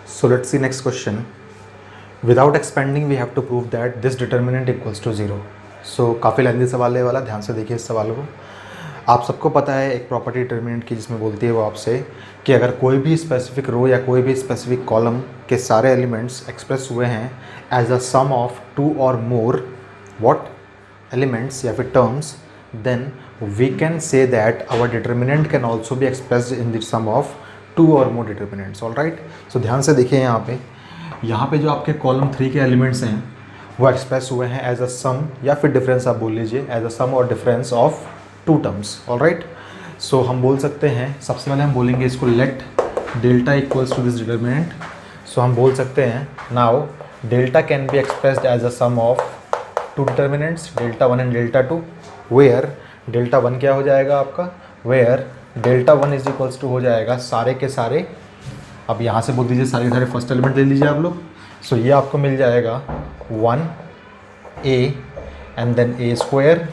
So let's see next question. Without expanding we have to prove that this determinant equals to 0. So काफ़ी लेंदी सवाल है वाला, ध्यान से देखिए इस सवाल को। आप सबको पता है एक प्रॉपर्टी डिटर्मिनेंट की जिसमें बोलती है वो आपसे कि अगर कोई भी स्पेसिफिक रो या कोई भी स्पेसिफिक कॉलम के सारे एलिमेंट्स एक्सप्रेस हुए हैं एज अ सम ऑफ 2 और मोर व्हाट एलिमेंट्स या फिर terms, then we can say that our determinant can also be expressed in the sum of 2 और more determinants. All right, so ध्यान से देखिए यहाँ पे जो आपके कॉलम 3 के एलिमेंट्स हैं वो एक्सप्रेस हुए हैं एज अ सम या फिर डिफरेंस, आप बोल लीजिए एज अ सम और difference of 2 terms. All right, so हम बोल सकते हैं, सबसे पहले हम बोलेंगे इसको let delta equals to this determinant. So हम बोल सकते हैं now delta can be expressed as a sum of 2 determinants delta 1 and delta 2, where delta 1 क्या हो जाएगा आपका, where delta 1 is equals to हो जाएगा सारे के सारे, अब यहाँ से बोल दीजिए सारे के सारे फर्स्ट एलिमेंट ले लीजिए आप लोग। सो ये आपको मिल जाएगा 1a and then a square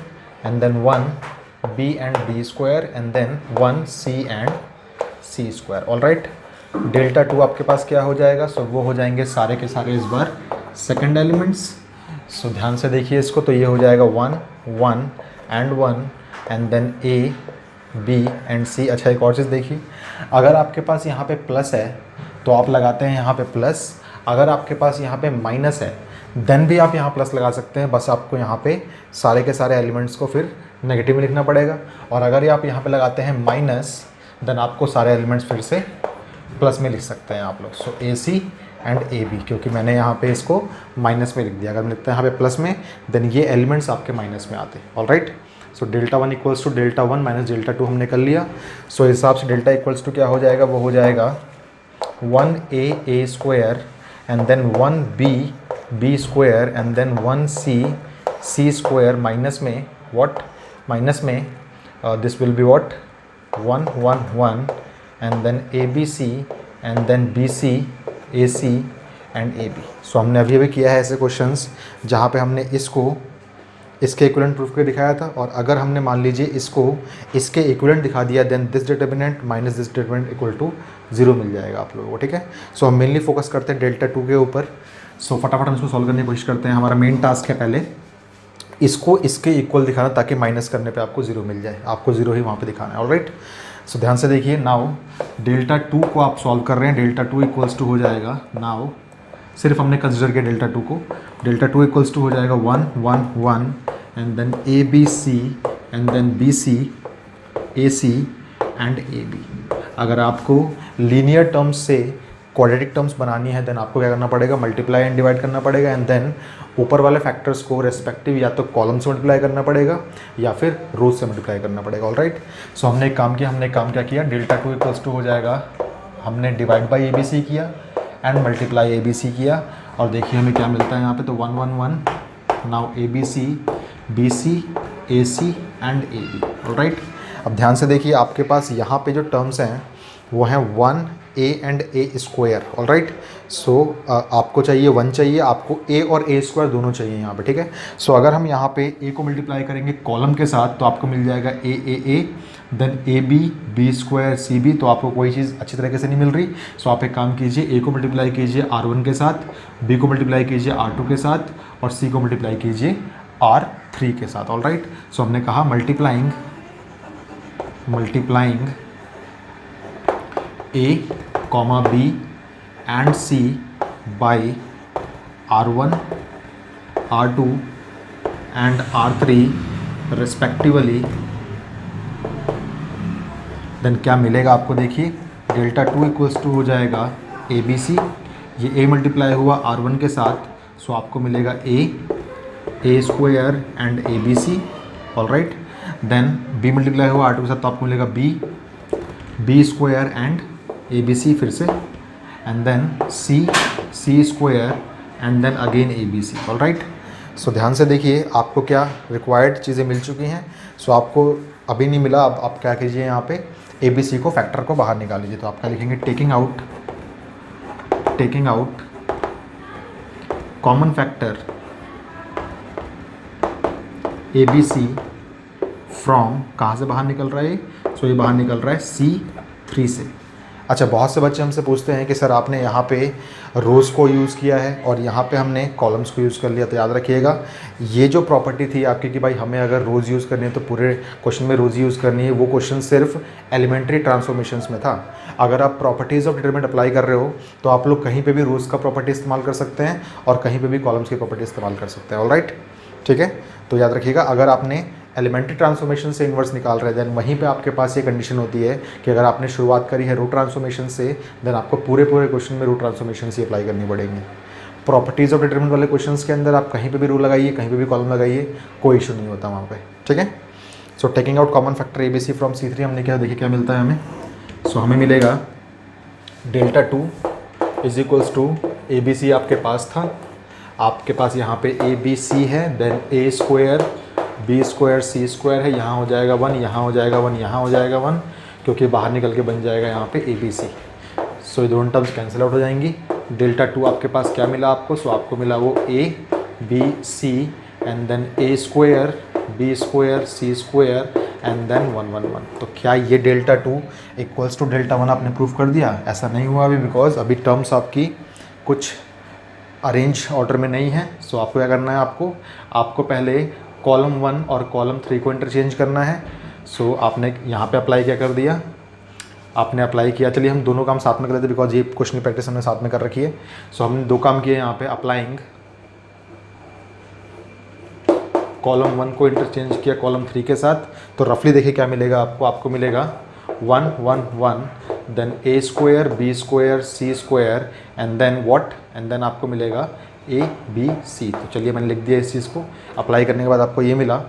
and then 1b and b square and then 1c and c square. All right, delta 2 आपके पास क्या हो जाएगा, सो वो हो जाएंगे सारे के सारे इस बार सेकंड एलिमेंट्स। सो ध्यान से देखिए इसको, तो ये हो जाएगा 1 1 and then a b and c। अच्छा एक और चीज़ देखिए, अगर आपके पास यहाँ पे प्लस है तो आप लगाते हैं यहाँ पे प्लस, अगर आपके पास यहाँ पे माइनस है देन भी आप यहाँ प्लस लगा सकते हैं, बस आपको यहाँ पे सारे के सारे एलिमेंट्स को फिर नेगेटिव में लिखना पड़ेगा। और अगर ये आप यहाँ पे लगाते हैं माइनस देन आपको सारे एलिमेंट्स फिर से प्लस में लिख सकते हैं आप लोग। सो ए सी एंड ए बी, क्योंकि मैंने यहाँ पे इसको माइनस में लिख दिया, अगर मैं लिखता है यहाँ पे प्लस में देन ये एलिमेंट्स आपके माइनस में आते हैं। All right, so delta 1 equals to delta 1 minus delta 2 हमने कर लिया। सो इस हिसाब से डेल्टा इक्वल्स टू क्या हो जाएगा, वो हो जाएगा 1a square and then 1b square and then 1c square minus में व्हाट, माइनस में this will be what 1 1 1 and then abc and then bc ac and ab। So हमने अभी अभी किया है ऐसे क्वेश्चंस जहाँ पे हमने इसको इसके इक्विवेलेंट प्रूफ करके दिखाया था, और अगर हमने मान लीजिए इसको इसके इक्विवेलेंट दिखा दिया then this determinant minus this determinant equal to 0 मिल जाएगा आप लोगों को। ठीक है, सो हम मेनली फोकस करते हैं डेल्टा 2 के ऊपर। सो फटाफट हम इसको सॉल्व करने की कोशिश करते हैं। हमारा मेन टास्क है पहले इसको इसके इक्वल दिखाना ताकि माइनस करने पर आपको 0 मिल जाए, आपको 0 ही वहाँ पर दिखाना है। ऑलराइट, सो ध्यान से देखिए, नाउ डेल्टा 2 को आप सॉल्व कर रहे हैं, डेल्टा 2 इक्वल्स टू हो जाएगा, नाउ सिर्फ हमने कंसिडर किया डेल्टा 2 को, डेल्टा 2 इक्वल्स टू हो जाएगा 1 1 1 and then A B C and then B C A C and A B. अगर आपको लीनियर टर्म्स से क्वाड्रेटिक टर्म्स बनानी है देन आपको क्या करना पड़ेगा, मल्टीप्लाई एंड डिवाइड करना पड़ेगा एंड देन ऊपर वाले फैक्टर्स को रेस्पेक्टिव या तो कॉलम से मल्टीप्लाई करना पड़ेगा या फिर रोज से मल्टीप्लाई करना पड़ेगा। ऑल राइट, सो हमने एक काम किया, हमने काम क्या किया, डेल्टा 2 इक्वल्स टू हो जाएगा, हमने divide by A B C किया and multiply A B C किया, और देखिए हमें क्या मिलता है यहाँ पे, तो 1 1 1 now A B C B C A C and A B. Alright, अब ध्यान से देखिए आपके पास यहाँ पे जो टर्म्स हैं वो हैं 1a and A square. All right, so आपको चाहिए 1 चाहिए, आपको a और a स्क्वायर दोनों चाहिए यहाँ पे। ठीक है, सो अगर हम यहाँ पे a को मल्टीप्लाई करेंगे कॉलम के साथ तो आपको मिल जाएगा a then A B square C B, तो आपको कोई चीज़ अच्छी तरीके से नहीं मिल रही। सो आप एक काम कीजिए, a को मल्टीप्लाई कीजिए R1 के साथ, b को मल्टीप्लाई कीजिए R2 के साथ और c को मल्टीप्लाई कीजिए R3 के साथ। ऑल राइट, सो हमने कहा multiplying a comma b and c by R1 R2 and R3 respectively, then क्या मिलेगा आपको, देखिए डेल्टा 2 इक्वल्स टू हो जाएगा ए बी सी, ये a मल्टीप्लाई हुआ R1 के साथ, सो आपको मिलेगा a square and A B C. All right, then b multiply हुआ R2 के साथ तो आपको मिलेगा b square and A B C फिर से, and then c square and then again A B C. All right, so ध्यान से देखिए आपको क्या रिक्वायर्ड चीज़ें मिल चुकी हैं। सो आपको अभी नहीं मिला, अब आप क्या कीजिए, यहाँ पे ए बी सी को फैक्टर को बाहर निकाल लीजिए, तो आप क्या लिखेंगे, taking out common factor A B C from, कहाँ से बाहर निकल रहा है, सो ये बाहर निकल रहा है C3 से। अच्छा, बहुत से बच्चे हमसे पूछते हैं कि सर आपने यहाँ पे रोज़ को यूज़ किया है और यहाँ पे हमने कॉलम्स को यूज़ कर लिया। तो याद रखिएगा, ये जो प्रॉपर्टी थी आपकी कि भाई हमें अगर रोज़ यूज़ करनी है तो पूरे क्वेश्चन में रोज़ यूज़ करनी है, वो क्वेश्चन सिर्फ एलिमेंट्री ट्रांसफॉर्मेशंस में था। अगर आप प्रॉपर्टीज़ ऑफ डिटरमिनेंट अप्लाई कर रहे हो तो आप लोग कहीं पर भी रोज़ का प्रॉपर्टी इस्तेमाल कर सकते हैं और कहीं पर भी कॉलम्स की प्रॉपर्टी इस्तेमाल कर सकते हैं। ऑलराइट, ठीक है। तो याद रखिएगा, अगर आपने एलिमेंट्री ट्रांसफॉर्मेशन से इन्वर्स निकाल रहे हैं देन वहीं पे आपके पास ये कंडीशन होती है कि अगर आपने शुरुआत करी है रो ट्रांसफॉर्मेशन से देन आपको पूरे क्वेश्चन में रो ट्रांसफॉर्मेशन से अप्लाई करनी पड़ेंगी। प्रॉपर्टीज़ ऑफ डिटरमिनेंट वाले क्वेश्चंस के अंदर आप कहीं पे भी रो लगाइए, कहीं पे भी कॉलम लगाइए, कोई इशू नहीं होता वहाँ पे, ठीक है। So taking out common factor ABC from C3 हमने क्या देखिए क्या मिलता है हमें। सो हमें मिलेगा delta 2 is equals to ABC आपके पास था, आपके पास यहाँ पे ABC है, then A square B square C square है, यहाँ हो जाएगा 1, यहाँ हो जाएगा 1, यहाँ हो जाएगा 1, क्योंकि बाहर निकल के बन जाएगा यहाँ पे ABC। सो ये दोनों टर्म्स कैंसिल आउट हो जाएंगी। डेल्टा 2 आपके पास क्या मिला आपको, सो आपको मिला वो A B C and then A square B square C square and then 1 1 1। तो क्या ये डेल्टा 2 इक्वल्स टू डेल्टा 1 आपने प्रूव कर दिया? ऐसा नहीं हुआ अभी, बिकॉज अभी टर्म्स आपकी कुछ अरेंज ऑर्डर में नहीं है। सो आपको क्या करना है, आपको पहले कॉलम 1 और कॉलम 3 को इंटरचेंज करना है। सो आपने यहाँ पे अप्लाई क्या कर दिया, आपने अप्लाई किया। चलिए हम दोनों काम साथ में कर लेते हैं बिकॉज ये क्वेश्चन की प्रैक्टिस हमने साथ में कर रखी है। सो हमने दो काम किए यहाँ पे, अप्लाइंग कॉलम 1 को इंटरचेंज किया कॉलम 3 के साथ। तो रफली देखिए क्या मिलेगा आपको मिलेगा 1 1 1 then A square B square C square and then what, and then आपको मिलेगा A B C। तो चलिए मैंने लिख दिया इस चीज़ को। अप्लाई करने के बाद आपको ये मिला।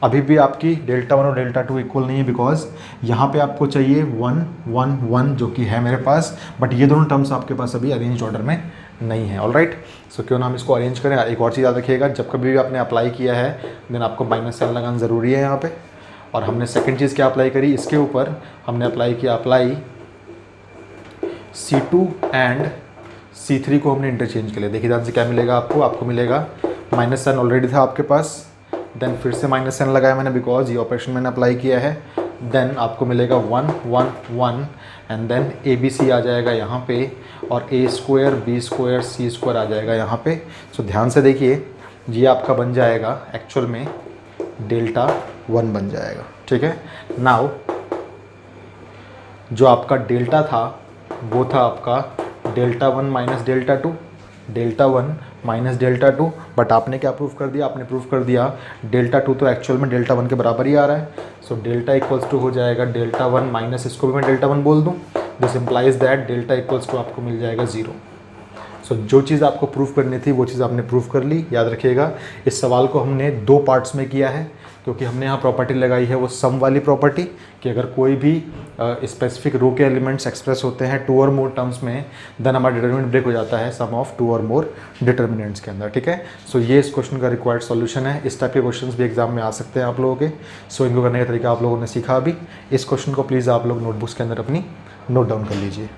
अभी भी आपकी डेल्टा 1 और डेल्टा 2 इक्वल नहीं है बिकॉज यहाँ पे आपको चाहिए 1 1 1 जो कि है मेरे पास, बट ये दोनों टर्म्स आपके पास अभी अरेंज ऑर्डर में नहीं है। ऑलराइट, सो क्यों ना हम इसको अरेंज करें। एक और चीज़ याद रखिएगा, जब कभी भी आपने अप्लाई किया है देन आपको माइनस साइन लगाना ज़रूरी है यहाँ पे। और हमने सेकंड चीज़ क्या अप्लाई करी, इसके ऊपर हमने अप्लाई किया, अप्लाई C2 एंड C3 को हमने इंटरचेंज कर लिया। देखिए ध्यान से क्या मिलेगा आपको मिलेगा माइनस साइन ऑलरेडी था आपके पास, देन फिर से माइनस साइन लगाया मैंने बिकॉज ये ऑपरेशन मैंने अप्लाई किया है। देन आपको मिलेगा 1 1 1 एंड देन ABC आ जाएगा यहाँ पे और A square B square C square आ जाएगा यहाँ पे। सो ध्यान से देखिए, ये आपका बन जाएगा एक्चुअल में डेल्टा 1 बन जाएगा, ठीक है। नाउ जो आपका डेल्टा था वो था आपका delta 1 minus delta 2, delta 1 minus delta 2, but आपने क्या प्रूफ कर दिया, आपने प्रूफ कर दिया डेल्टा 2 तो एक्चुअल में डेल्टा 1 के बराबर ही आ रहा है। सो डेल्टा इक्वल्स टू हो जाएगा डेल्टा 1 माइनस, इसको भी मैं डेल्टा 1 बोल दूँ, this implies that delta equals to आपको मिल जाएगा 0। सो जो चीज़ आपको प्रूफ करनी थी वो चीज़ आपने प्रूफ कर ली। याद रखिएगा इस सवाल को हमने दो पार्ट्स में किया है क्योंकि हमने यहाँ प्रॉपर्टी लगाई है वो सम वाली प्रॉपर्टी कि अगर कोई भी स्पेसिफिक रो के एलिमेंट्स एक्सप्रेस होते हैं 2 और मोर टर्म्स में देन हमारा डिटरमिनेंट ब्रेक हो जाता है सम ऑफ 2 और मोर डिटरमिनेंट्स के अंदर, ठीक है। सो ये इस क्वेश्चन का रिक्वायर्ड सॉल्यूशन है। इस टाइप के क्वेश्चंस भी एग्जाम में आ सकते हैं आप लोगों के। सो इनको करने का तरीका आप लोगों ने सीखा अभी। इस क्वेश्चन को प्लीज़ आप लोग नोटबुक्स के अंदर अपनी नोट डाउन कर लीजिए।